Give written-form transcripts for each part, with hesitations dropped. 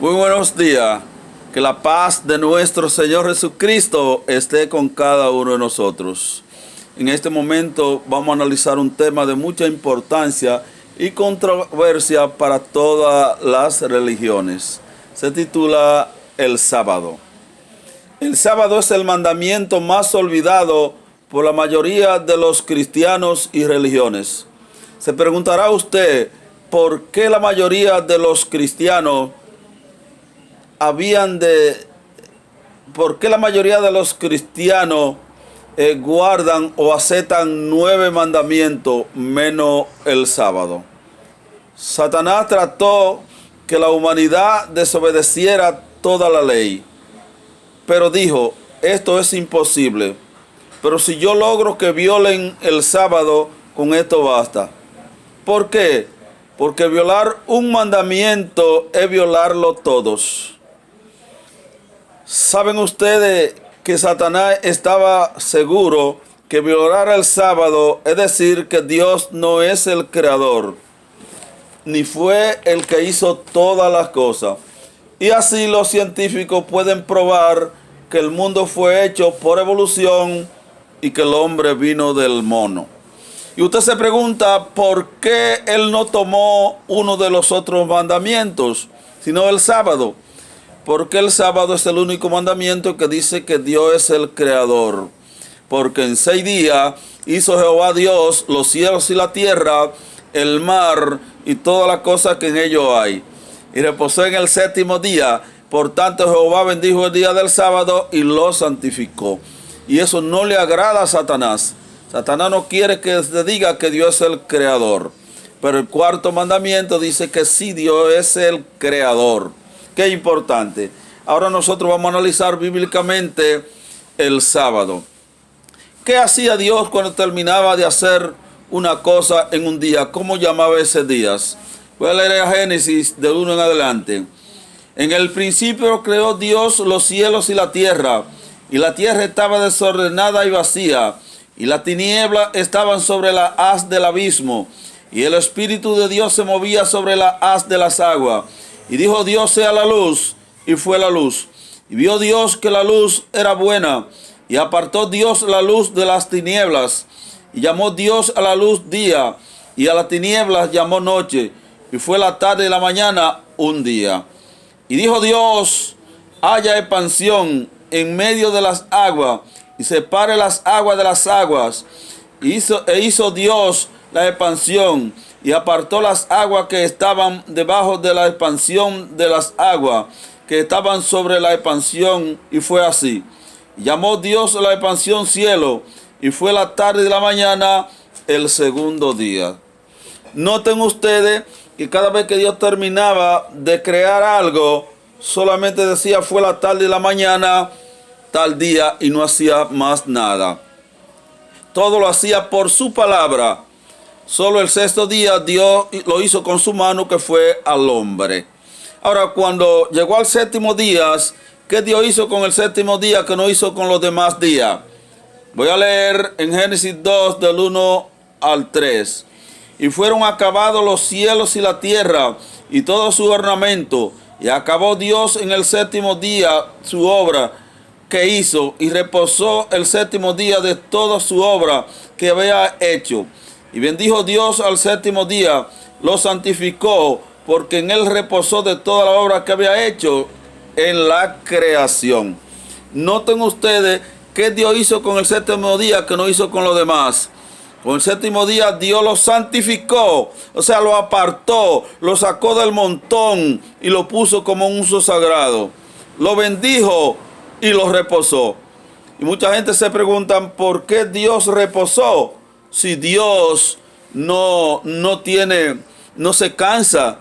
Muy buenos días. Que la paz de nuestro Señor Jesucristo esté con cada uno de nosotros. En este momento vamos a analizar un tema de mucha importancia y controversia para todas las religiones. Se titula el sábado. El sábado es el mandamiento más olvidado por la mayoría de los cristianos y religiones. Se preguntará usted por qué la mayoría de los cristianos guardan o aceptan 9 mandamientos menos el sábado. Satanás trató que la humanidad desobedeciera toda la ley, pero dijo, esto es imposible. Pero si yo logro que violen el sábado, con esto basta. ¿Por qué? Porque violar un mandamiento es violarlo todos. ¿Saben ustedes que Satanás estaba seguro que violar el sábado, es decir, que Dios no es el creador, ni fue el que hizo todas las cosas? Y así los científicos pueden probar que el mundo fue hecho por evolución y que el hombre vino del mono. Y usted se pregunta por qué él no tomó uno de los otros mandamientos, sino el sábado. Porque el sábado es el único mandamiento que dice que Dios es el creador. Porque en 6 días hizo Jehová Dios los cielos y la tierra, el mar y todas las cosas que en ellos hay. Y reposó en el 7º día. Por tanto Jehová bendijo el día del sábado y lo santificó. Y eso no le agrada a Satanás. Satanás no quiere que se diga que Dios es el creador. Pero el 4º mandamiento dice que sí, Dios es el creador. Qué importante. Ahora nosotros vamos a analizar bíblicamente el sábado. ¿Qué hacía Dios cuando terminaba de hacer una cosa en un día? ¿Cómo llamaba ese día? Voy a leer a Génesis del 1 en adelante. En el principio creó Dios los cielos y la tierra estaba desordenada y vacía, y las tinieblas estaban sobre la haz del abismo, y el Espíritu de Dios se movía sobre la haz de las aguas. Y dijo Dios, sea la luz, y fue la luz. Y vio Dios que la luz era buena, y apartó Dios la luz de las tinieblas. Y llamó Dios a la luz día, y a las tinieblas llamó noche. Y fue la tarde y la mañana un día. Y dijo Dios, haya expansión en medio de las aguas, y separe las aguas de las aguas. E hizo Dios la expansión, y apartó las aguas que estaban debajo de la expansión de las aguas que estaban sobre la expansión, y fue así. Y llamó Dios la expansión cielo, y fue la tarde y la mañana el 2º día. Noten ustedes que cada vez que Dios terminaba de crear algo, solamente decía fue la tarde y la mañana, tal día, y no hacía más nada. Todo lo hacía por su palabra. Solo el 6º día Dios lo hizo con su mano, que fue al hombre. Ahora, cuando llegó al 7º día, ¿qué Dios hizo con el 7º día que no hizo con los demás días? Voy a leer en Génesis 2 del 1 al 3. Y fueron acabados los cielos y la tierra y todo su ornamento. Y acabó Dios en el 7º día su obra que hizo, y reposó el 7º día de toda su obra que había hecho. Y bendijo Dios al 7º día, lo santificó, porque en él reposó de toda la obra que había hecho en la creación. Noten ustedes qué Dios hizo con el 7º día que no hizo con los demás. Con el 7º día Dios lo santificó, o sea, lo apartó, lo sacó del montón y lo puso como un uso sagrado. Lo bendijo y lo reposó. Y mucha gente se pregunta, ¿por qué Dios reposó? Si Dios no se cansa.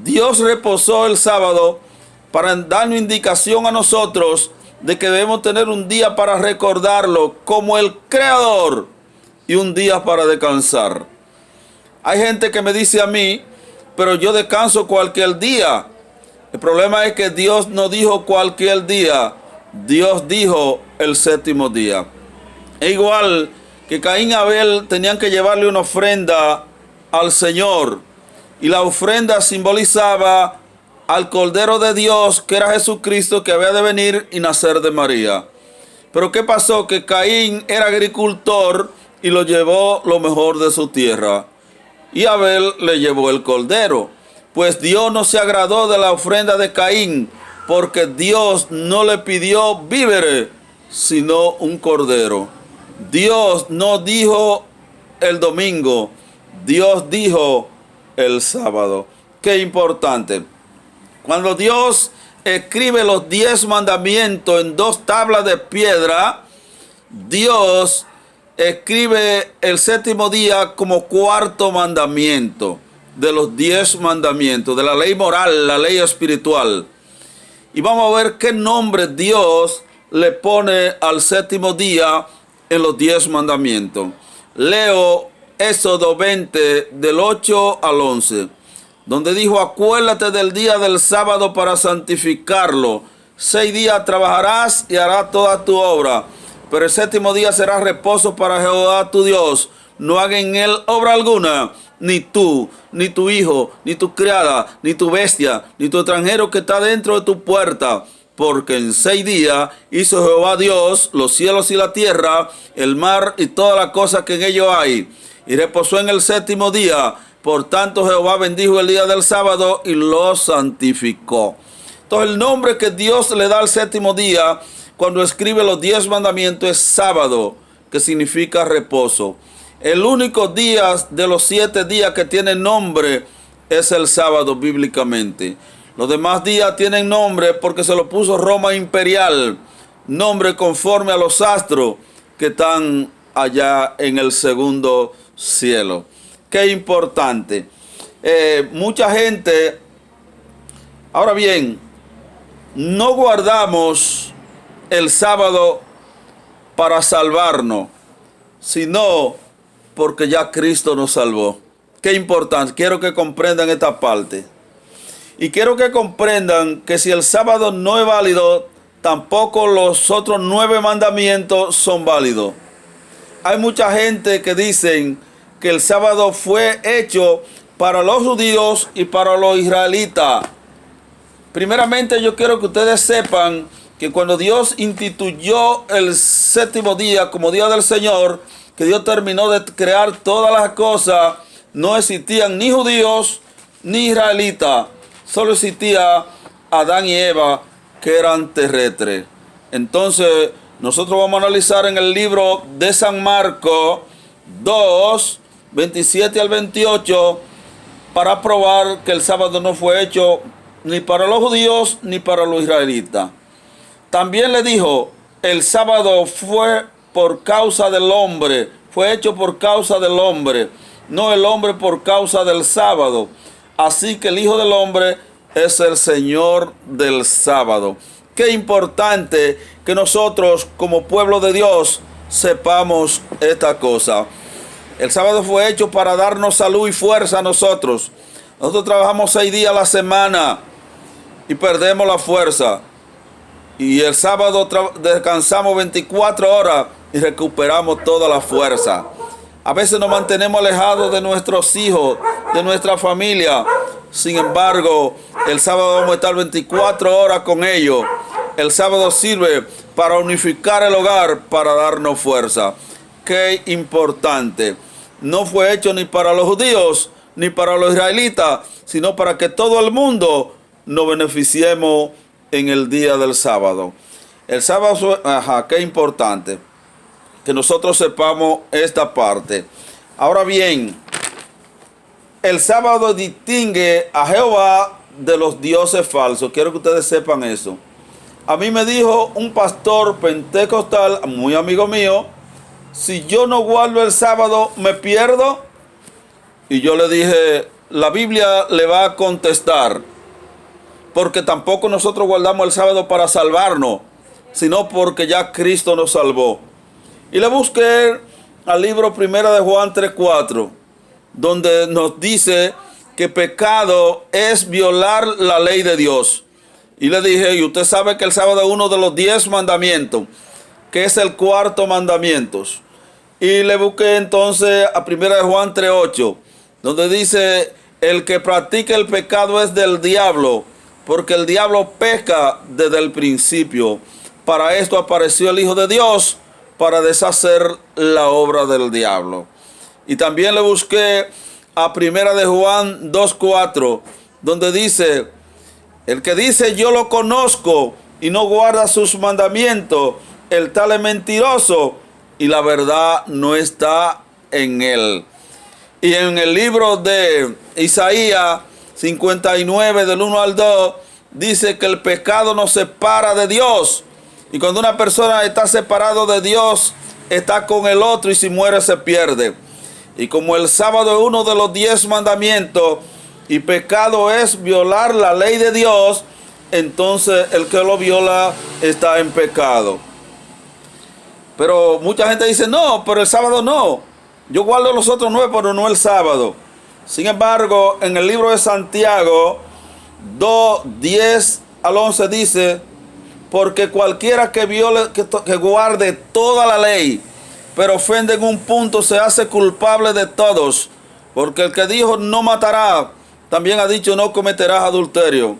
Dios reposó el sábado para darnos indicación a nosotros de que debemos tener un día para recordarlo como el creador y un día para descansar. Hay gente que me dice a mí, pero yo descanso cualquier día. El problema es que Dios no dijo cualquier día, Dios dijo el 7º día. Es igual que Caín y Abel tenían que llevarle una ofrenda al Señor, y la ofrenda simbolizaba al Cordero de Dios, que era Jesucristo, que había de venir y nacer de María. Pero ¿qué pasó? Que Caín era agricultor y lo llevó lo mejor de su tierra. Y Abel le llevó el cordero. Pues Dios no se agradó de la ofrenda de Caín, porque Dios no le pidió víveres, sino un cordero. Dios no dijo el domingo, Dios dijo el sábado. Qué importante. Cuando Dios escribe los 10 mandamientos en 2 tablas de piedra, Dios escribe el séptimo día como 4.º mandamiento de los 10 mandamientos, de la ley moral, la ley espiritual. Y vamos a ver qué nombre Dios le pone al séptimo día en los 10 mandamientos. Leo Éxodo 20 del 8 al 11, donde dijo: acuérdate del día del sábado para santificarlo. 6 días trabajarás y harás toda tu obra, pero el séptimo día será reposo para Jehová tu Dios. No haga en él obra alguna, ni tú, ni tu hijo, ni tu criada, ni tu bestia, ni tu extranjero que está dentro de tu puerta. Porque en 6 días hizo Jehová Dios los cielos y la tierra, el mar y todas las cosas que en ellos hay. Y reposó en el séptimo día. Por tanto Jehová bendijo el día del sábado y lo santificó. Entonces el nombre que Dios le da al séptimo día cuando escribe los 10 mandamientos es sábado, que significa reposo. El único día de los 7 días que tiene nombre es el sábado bíblicamente. Los demás días tienen nombre porque se lo puso Roma imperial, nombre conforme a los astros que están allá en el segundo cielo. Qué importante. Mucha gente, ahora bien, no guardamos el sábado para salvarnos, sino porque ya Cristo nos salvó. Qué importante. Quiero que comprendan esta parte. Y quiero que comprendan que si el sábado no es válido, tampoco los otros 9 mandamientos son válidos. Hay mucha gente que dicen que el sábado fue hecho para los judíos y para los israelitas. Primeramente, yo quiero que ustedes sepan que cuando Dios instituyó el séptimo día como día del Señor, que Dios terminó de crear todas las cosas, no existían ni judíos ni israelitas. Solo existía Adán y Eva, que eran terrestres. Entonces, nosotros vamos a analizar en el libro de San Marcos 2, 27 al 28, para probar que el sábado no fue hecho ni para los judíos ni para los israelitas. También le dijo: el sábado fue por causa del hombre, fue hecho por causa del hombre, no el hombre por causa del sábado. Así que el Hijo del Hombre es el Señor del sábado. Qué importante que nosotros como pueblo de Dios sepamos esta cosa. El sábado fue hecho para darnos salud y fuerza a nosotros. Nosotros trabajamos 6 días a la semana y perdemos la fuerza. Y el sábado descansamos 24 horas y recuperamos toda la fuerza. A veces nos mantenemos alejados de nuestros hijos, de nuestra familia. Sin embargo, el sábado vamos a estar 24 horas con ellos. El sábado sirve para unificar el hogar, para darnos fuerza. Qué importante. No fue hecho ni para los judíos ni para los israelitas, sino para que todo el mundo nos beneficiemos en el día del sábado. El sábado, qué importante que nosotros sepamos esta parte. Ahora bien, el sábado distingue a Jehová de los dioses falsos. Quiero que ustedes sepan eso. A mí me dijo un pastor pentecostal, muy amigo mío: si yo no guardo el sábado, ¿me pierdo? Y yo le dije: la Biblia le va a contestar, porque tampoco nosotros guardamos el sábado para salvarnos, sino porque ya Cristo nos salvó. Y le busqué al libro 1 de Juan 3:4, donde nos dice que pecado es violar la ley de Dios. Y le dije: y usted sabe que el sábado es uno de los 10 mandamientos, que es el 4.º mandamiento. Y le busqué entonces a 1 de Juan 3:8, donde dice: el que practica el pecado es del diablo, porque el diablo peca desde el principio. Para esto apareció el Hijo de Dios, para deshacer la obra del diablo. Y también le busqué a Primera de Juan 2:4, donde dice: el que dice yo lo conozco y no guarda sus mandamientos, el tal es mentiroso y la verdad no está en él. Y en el libro de Isaías 59, del 1 al 2, dice que el pecado nos separa de Dios. Y cuando una persona está separado de Dios, está con el otro, y si muere se pierde. Y como el sábado es uno de los 10 mandamientos, y pecado es violar la ley de Dios, entonces el que lo viola está en pecado. Pero mucha gente dice: no, pero el sábado no. Yo guardo los otros 9, pero no el sábado. Sin embargo, en el libro de Santiago 2, 10 al 11 dice: porque cualquiera que viole, que guarde toda la ley, pero ofende en un punto, se hace culpable de todos. Porque el que dijo no matará, también ha dicho no cometerás adulterio.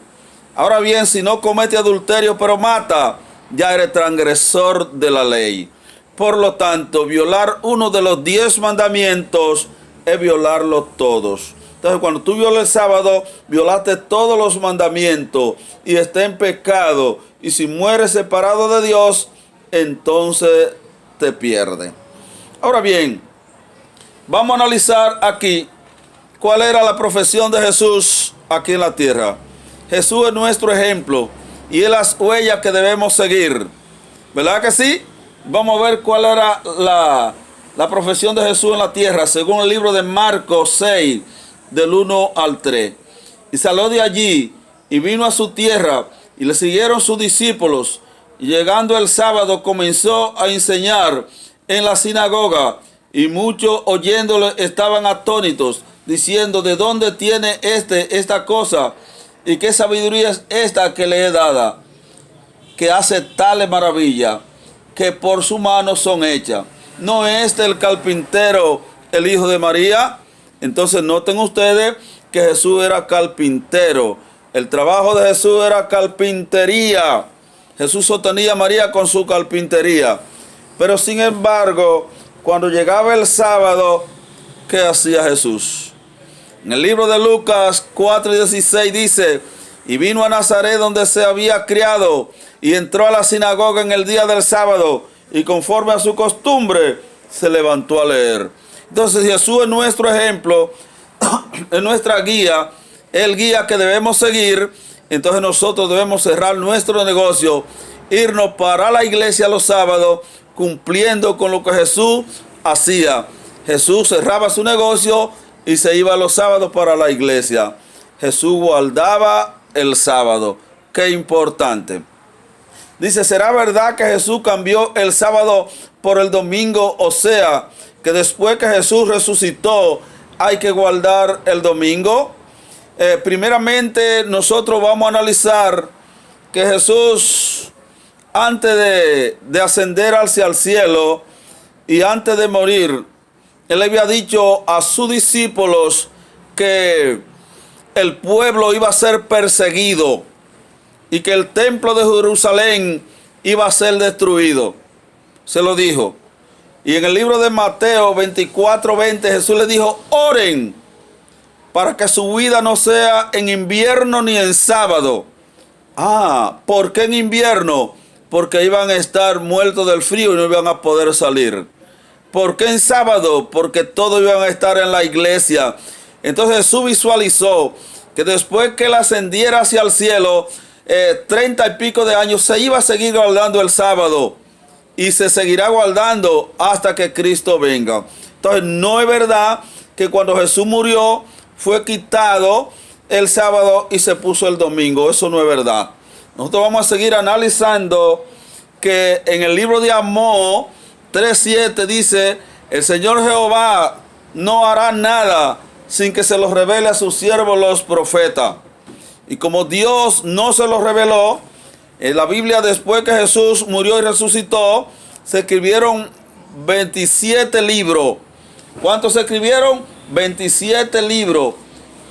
Ahora bien, si no comete adulterio pero mata, ya eres transgresor de la ley. Por lo tanto, violar uno de los 10 mandamientos es violarlos todos. Entonces, cuando tú violas el sábado, violaste todos los mandamientos y está en pecado. Y si mueres separado de Dios, entonces te pierde. Ahora bien, vamos a analizar aquí cuál era la profesión de Jesús aquí en la tierra. Jesús es nuestro ejemplo y es las huellas que debemos seguir. ¿Verdad que sí? Vamos a ver cuál era la profesión de Jesús en la tierra, según el libro de Marcos 6, del 1 al 3. Y salió de allí y vino a su tierra, y le siguieron sus discípulos. Y llegando el sábado comenzó a enseñar en la sinagoga, y muchos oyéndole estaban atónitos, diciendo: ¿de dónde tiene esta cosa? ¿Y qué sabiduría es esta que le he dada, que hace tales maravillas, que por su mano son hechas? ¿No es el carpintero el hijo de María? Entonces noten ustedes que Jesús era carpintero. El trabajo de Jesús era carpintería. Jesús sostenía a María con su carpintería. Pero sin embargo, cuando llegaba el sábado, ¿qué hacía Jesús? En el libro de Lucas 4:16 dice: y vino a Nazaret, donde se había criado, y entró a la sinagoga en el día del sábado, y conforme a su costumbre se levantó a leer. Entonces Jesús es nuestro ejemplo, es nuestra guía, el guía que debemos seguir. Entonces nosotros debemos cerrar nuestro negocio, irnos para la iglesia los sábados, cumpliendo con lo que Jesús hacía. Jesús cerraba su negocio y se iba los sábados para la iglesia. Jesús guardaba el sábado. Qué importante. Dice: ¿será verdad que Jesús cambió el sábado por el domingo? O sea, que después que Jesús resucitó, hay que guardar el domingo. Primeramente, nosotros vamos a analizar que Jesús, antes de ascender hacia el cielo y antes de morir, Él había dicho a sus discípulos que el pueblo iba a ser perseguido y que el templo de Jerusalén iba a ser destruido. Se lo dijo. Y en el libro de Mateo 24:20 Jesús le dijo: oren para que su vida no sea en invierno ni en sábado. ¿Por qué en invierno? Porque iban a estar muertos del frío y no iban a poder salir. ¿Por qué en sábado? Porque todos iban a estar en la iglesia. Entonces Jesús visualizó que después que Él ascendiera hacia el cielo, 30 y pico de años, se iba a seguir guardando el sábado. Y se seguirá guardando hasta que Cristo venga. Entonces no es verdad que cuando Jesús murió fue quitado el sábado y se puso el domingo. Eso no es verdad. Nosotros vamos a seguir analizando que en el libro de Amós 3:7 dice: el Señor Jehová no hará nada sin que se los revele a sus siervos los profetas. Y como Dios no se los reveló, en la Biblia, después que Jesús murió y resucitó, se escribieron 27 libros. ¿Cuántos se escribieron? 27 libros.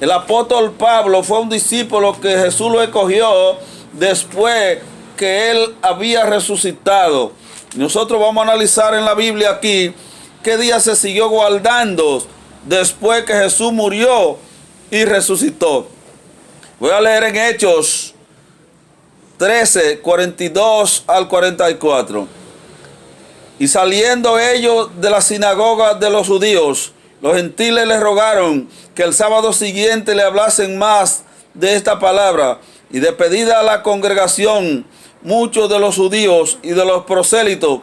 El apóstol Pablo fue un discípulo que Jesús lo escogió después que él había resucitado. Nosotros vamos a analizar en la Biblia aquí qué día se siguió guardando después que Jesús murió y resucitó. Voy a leer en Hechos 13, 42 al 44. Y saliendo ellos de la sinagoga de los judíos, los gentiles les rogaron que el sábado siguiente le hablasen más de esta palabra. Y despedida a la congregación, muchos de los judíos y de los prosélitos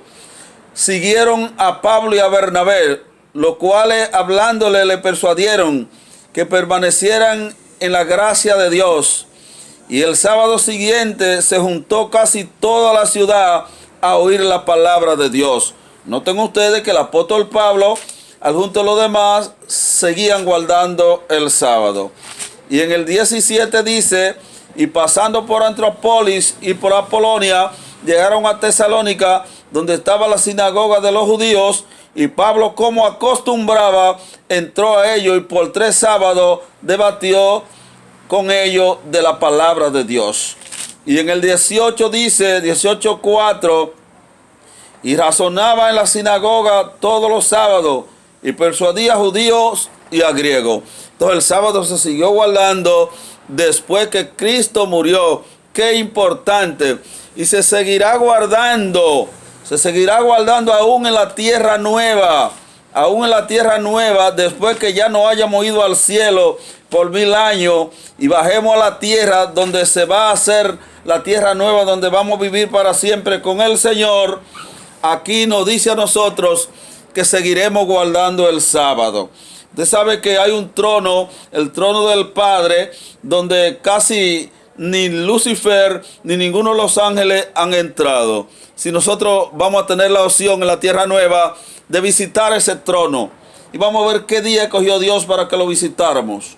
siguieron a Pablo y a Bernabé, los cuales hablándole le persuadieron que permanecieran en la gracia de Dios. Y el sábado siguiente se juntó casi toda la ciudad a oír la palabra de Dios. Noten ustedes que el apóstol Pablo, al junto a los demás, seguían guardando el sábado. Y en el 17 dice: y pasando por Antrópolis y por Apolonia, llegaron a Tesalónica, donde estaba la sinagoga de los judíos, y Pablo, como acostumbraba, entró a ellos y por 3 sábados debatió con ellos de la palabra de Dios. Y en el 18 dice, 18:4, y razonaba en la sinagoga todos los sábados, y persuadía a judíos y a griegos. Entonces el sábado se siguió guardando después que Cristo murió. Qué importante. Y se seguirá guardando aún en la tierra nueva. Aún en la tierra nueva, después que ya no hayamos ido al cielo por 1000 años y bajemos a la tierra donde se va a hacer la tierra nueva, donde vamos a vivir para siempre con el Señor. Aquí nos dice a nosotros que seguiremos guardando el sábado. Usted sabe que hay un trono, el trono del Padre, donde casi ni Lucifer ni ninguno de los ángeles han entrado. Si nosotros vamos a tener la opción en la tierra nueva de visitar ese trono, y vamos a ver qué día escogió Dios para que lo visitáramos.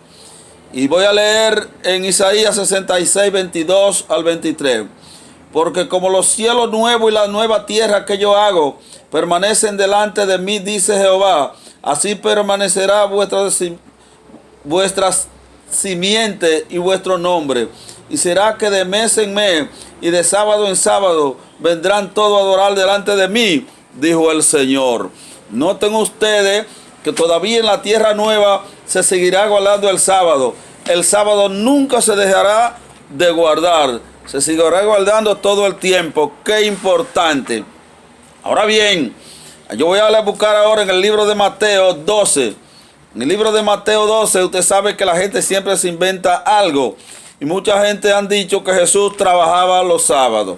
Y voy a leer en Isaías 66, 22 al 23. Porque como los cielos nuevos y la nueva tierra que yo hago permanecen delante de mí, dice Jehová, así permanecerá vuestra simiente y vuestro nombre. Y será que de mes en mes y de sábado en sábado vendrán todos a adorar delante de mí, dijo el Señor. Noten ustedes que todavía en la tierra nueva se seguirá guardando el sábado. El sábado nunca se dejará de guardar. Se seguirá guardando todo el tiempo. Qué importante. Ahora bien, yo voy a buscar ahora en el libro de Mateo 12. En el libro de Mateo 12, usted sabe que la gente siempre se inventa algo. Y mucha gente han dicho que Jesús trabajaba los sábados.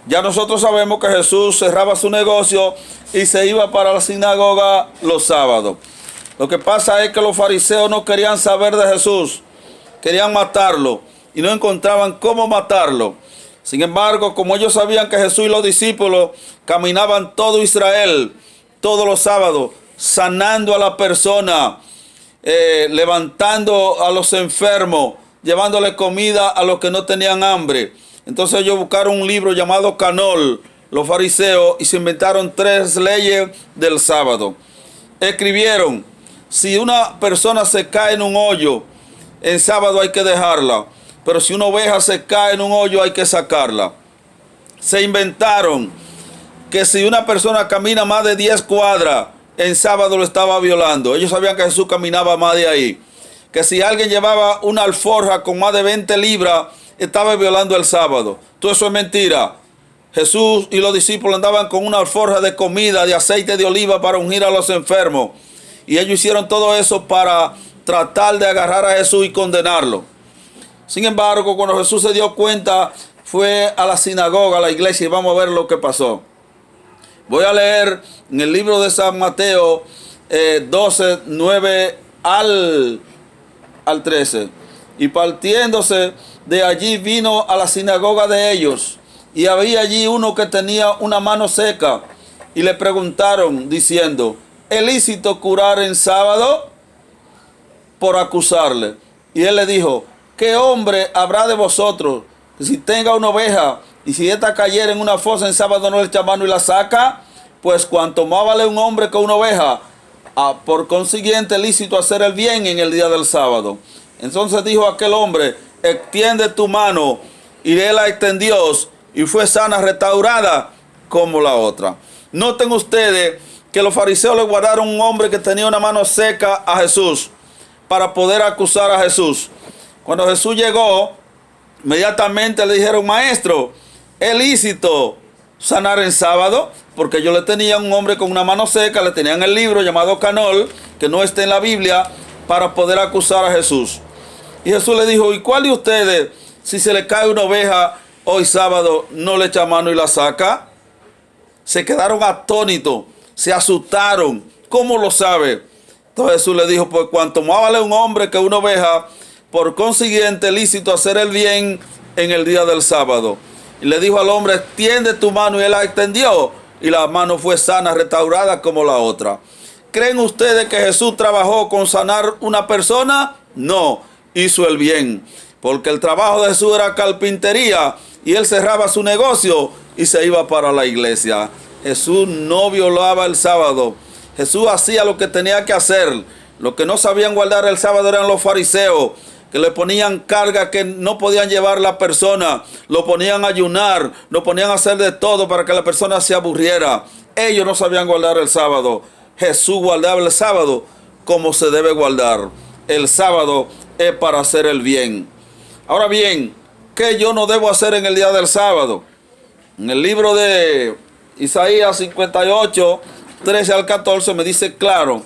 Ya nosotros sabemos que Jesús cerraba su negocio y se iba para la sinagoga los sábados. Lo que pasa es que los fariseos no querían saber de Jesús. Querían matarlo y no encontraban cómo matarlo. Sin embargo, como ellos sabían que Jesús y los discípulos caminaban todo Israel, todos los sábados, sanando a la persona, levantando a los enfermos, llevándole comida a los que no tenían hambre. Entonces ellos buscaron un libro llamado Canol, los fariseos, y se inventaron 3 leyes del sábado. Escribieron: si una persona se cae en un hoyo, en sábado hay que dejarla. Pero si una oveja se cae en un hoyo, hay que sacarla. Se inventaron que si una persona camina más de 10 cuadras, en sábado lo estaba violando. Ellos sabían que Jesús caminaba más de ahí. Que si alguien llevaba una alforja con más de 20 libras, estaba violando el sábado. Todo eso es mentira. Jesús y los discípulos andaban con una alforja de comida, de aceite de oliva para ungir a los enfermos. Y ellos hicieron todo eso para tratar de agarrar a Jesús y condenarlo. Sin embargo, cuando Jesús se dio cuenta, fue a la sinagoga, a la iglesia, y vamos a ver lo que pasó. Voy a leer en el libro de San Mateo 12, 9 al 13. Y partiéndose de allí vino a la sinagoga de ellos, y había allí uno que tenía una mano seca, y le preguntaron diciendo: ¿es lícito curar en sábado? Por acusarle. Y él le dijo: ¿qué hombre habrá de vosotros que si tenga una oveja y si esta cayera en una fosa en sábado no le echa mano y la saca? Pues cuanto más vale un hombre que una oveja. Por consiguiente, lícito hacer el bien en el día del sábado. Entonces dijo aquel hombre, extiende tu mano. Y él la extendió y fue sana, restaurada como la otra. Noten ustedes que los fariseos le guardaron un hombre que tenía una mano seca a Jesús para poder acusar a Jesús. Cuando Jesús llegó, inmediatamente le dijeron, maestro, ¿es lícito sanar en sábado? Porque yo le tenía un hombre con una mano seca, le tenían el libro llamado Canol, que no está en la Biblia, para poder acusar a Jesús. Y Jesús le dijo, ¿y cuál de ustedes, si se le cae una oveja hoy sábado, no le echa mano y la saca? Se quedaron atónitos, se asustaron. ¿Cómo lo sabe? Entonces Jesús le dijo, pues cuanto más vale un hombre que una oveja, por consiguiente lícito hacer el bien en el día del sábado. Y le dijo al hombre, extiende tu mano, y él la extendió, y la mano fue sana, restaurada como la otra. ¿Creen ustedes que Jesús trabajó con sanar una persona? No, hizo el bien, porque el trabajo de Jesús era carpintería, y él cerraba su negocio y se iba para la iglesia. Jesús no violaba el sábado. Jesús hacía lo que tenía que hacer. Los que no sabían guardar el sábado eran los fariseos, que le ponían carga que no podían llevar la persona, lo ponían a ayunar, lo ponían a hacer de todo para que la persona se aburriera. Ellos no sabían guardar el sábado. Jesús guardaba el sábado como se debe guardar. El sábado es para hacer el bien. Ahora bien, ¿qué yo no debo hacer en el día del sábado? En el libro de Isaías 58, 13 al 14 me dice claro,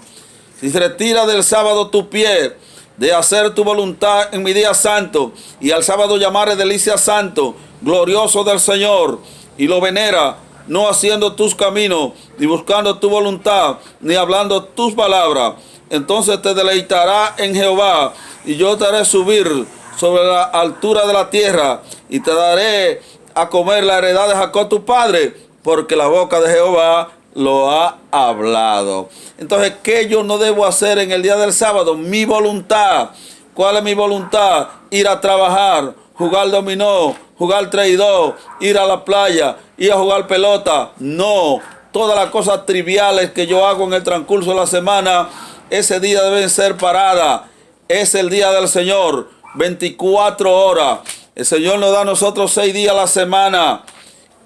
si retira del sábado tu pie de hacer tu voluntad en mi día santo, y al sábado llamaré delicia santo, glorioso del Señor, y lo venera, no haciendo tus caminos, ni buscando tu voluntad, ni hablando tus palabras, entonces te deleitará en Jehová, y yo te haré subir sobre la altura de la tierra, y te daré a comer la heredad de Jacob tu padre, porque la boca de Jehová lo ha hablado. Entonces, ¿qué yo no debo hacer en el día del sábado? Mi voluntad. ¿Cuál es mi voluntad? Ir a trabajar, jugar dominó, jugar traidor, ir a la playa, ir a jugar pelota. No, todas las cosas triviales que yo hago en el transcurso de la semana, ese día deben ser paradas. Es el día del Señor, 24 horas. El Señor nos da a nosotros 6 días a la semana,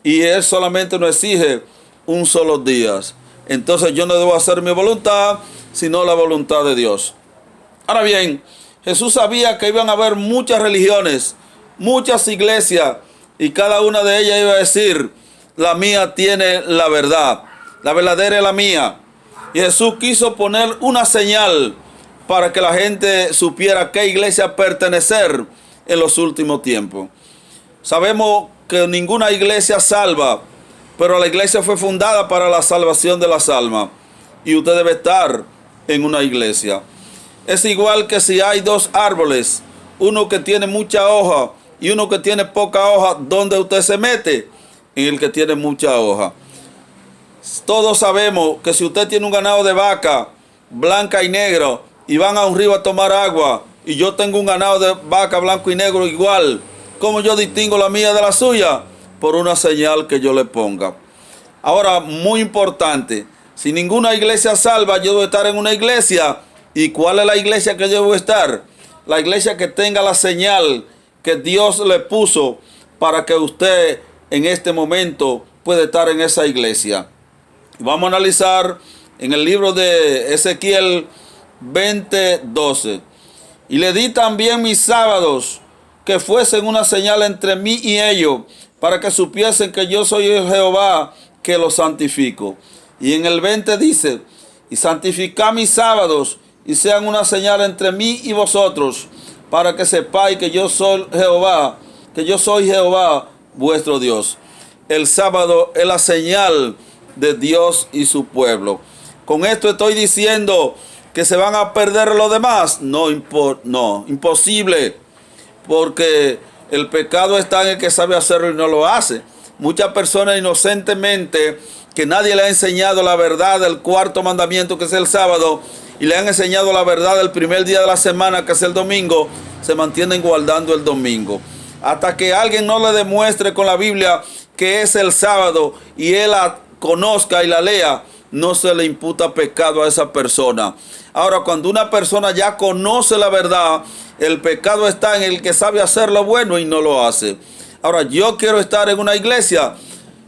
y Él solamente nos exige un solo día. Entonces yo no debo hacer mi voluntad, sino la voluntad de Dios. Ahora bien, Jesús sabía que iban a haber muchas religiones, muchas iglesias, y cada una de ellas iba a decir, la mía tiene la verdad, la verdadera es la mía. Y Jesús quiso poner una señal para que la gente supiera a qué iglesia pertenecer en los últimos tiempos. Sabemos que ninguna iglesia salva, pero la iglesia fue fundada para la salvación de las almas, y usted debe estar en una iglesia. Es igual que si hay 2 árboles, uno que tiene mucha hoja y uno que tiene poca hoja, ¿dónde usted se mete? En el que tiene mucha hoja. Todos sabemos que si usted tiene un ganado de vaca blanca y negro y van a un río a tomar agua, y yo tengo un ganado de vaca blanco y negro igual, ¿cómo yo distingo la mía de la suya? Por una señal que yo le ponga. Ahora, muy importante, si ninguna iglesia salva, yo debo estar en una iglesia. ¿Y cuál es la iglesia que yo debo estar? La iglesia que tenga la señal que Dios le puso para que usted en este momento pueda estar en esa iglesia. Vamos a analizar en el libro de Ezequiel 20:12. Y le di también mis sábados, que fuesen una señal entre mí y ellos, para que supiesen que yo soy el Jehová que los santifico. Y en el 20 dice, y santificad mis sábados, y sean una señal entre mí y vosotros, para que sepáis que yo soy Jehová, vuestro Dios. El sábado es la señal de Dios y su pueblo. Con esto estoy diciendo que se van a perder los demás. No, imposible, porque el pecado está en el que sabe hacerlo y no lo hace. Muchas personas inocentemente, que nadie le ha enseñado la verdad del 4º mandamiento, que es el sábado, y le han enseñado la verdad del primer día de la semana, que es el domingo, se mantienen guardando el domingo. Hasta que alguien no le demuestre con la Biblia que es el sábado y él la conozca y la lea, no se le imputa pecado a esa persona. Ahora, cuando una persona ya conoce la verdad, el pecado está en el que sabe hacer lo bueno y no lo hace. Ahora, yo quiero estar en una iglesia,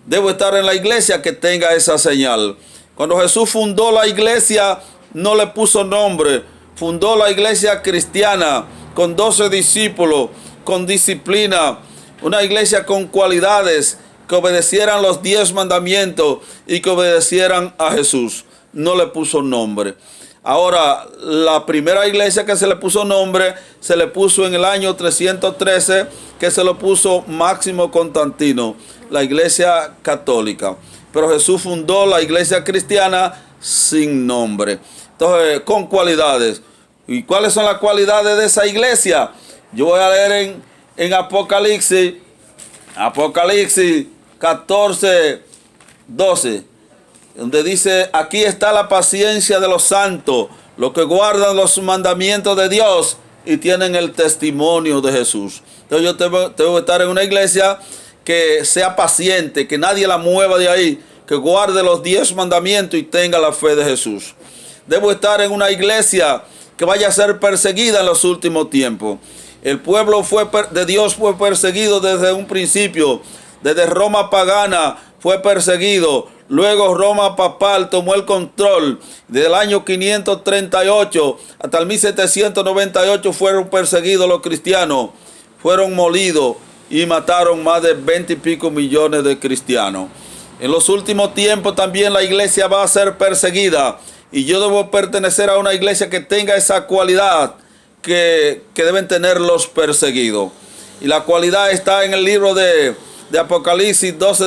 debo estar en la iglesia que tenga esa señal. Cuando Jesús fundó la iglesia, no le puso nombre. Fundó la iglesia cristiana con 12 discípulos, con disciplina, una iglesia con cualidades, que obedecieran los 10 mandamientos y que obedecieran a Jesús. No le puso nombre. Ahora, la primera iglesia que se le puso nombre, se le puso en el año 313, que se lo puso Máximo Constantino, la iglesia católica. Pero Jesús fundó la iglesia cristiana sin nombre. Entonces, con cualidades. ¿Y cuáles son las cualidades de esa iglesia? Yo voy a leer en Apocalipsis 14, 12, donde dice: aquí está la paciencia de los santos, los que guardan los mandamientos de Dios y tienen el testimonio de Jesús. Entonces yo tengo que estar en una iglesia que sea paciente, que nadie la mueva de ahí, que guarde los 10 mandamientos y tenga la fe de Jesús. Debo estar en una iglesia que vaya a ser perseguida en los últimos tiempos. El pueblo de Dios fue perseguido desde un principio. Desde Roma pagana fue perseguido. Luego Roma papal tomó el control. Desde el año 538 hasta el 1798 fueron perseguidos los cristianos. Fueron molidos y mataron más de 20 y pico millones de cristianos. En los últimos tiempos también la iglesia va a ser perseguida. Y yo debo pertenecer a una iglesia que tenga esa cualidad que deben tener los perseguidos. Y la cualidad está en el libro de Apocalipsis 12.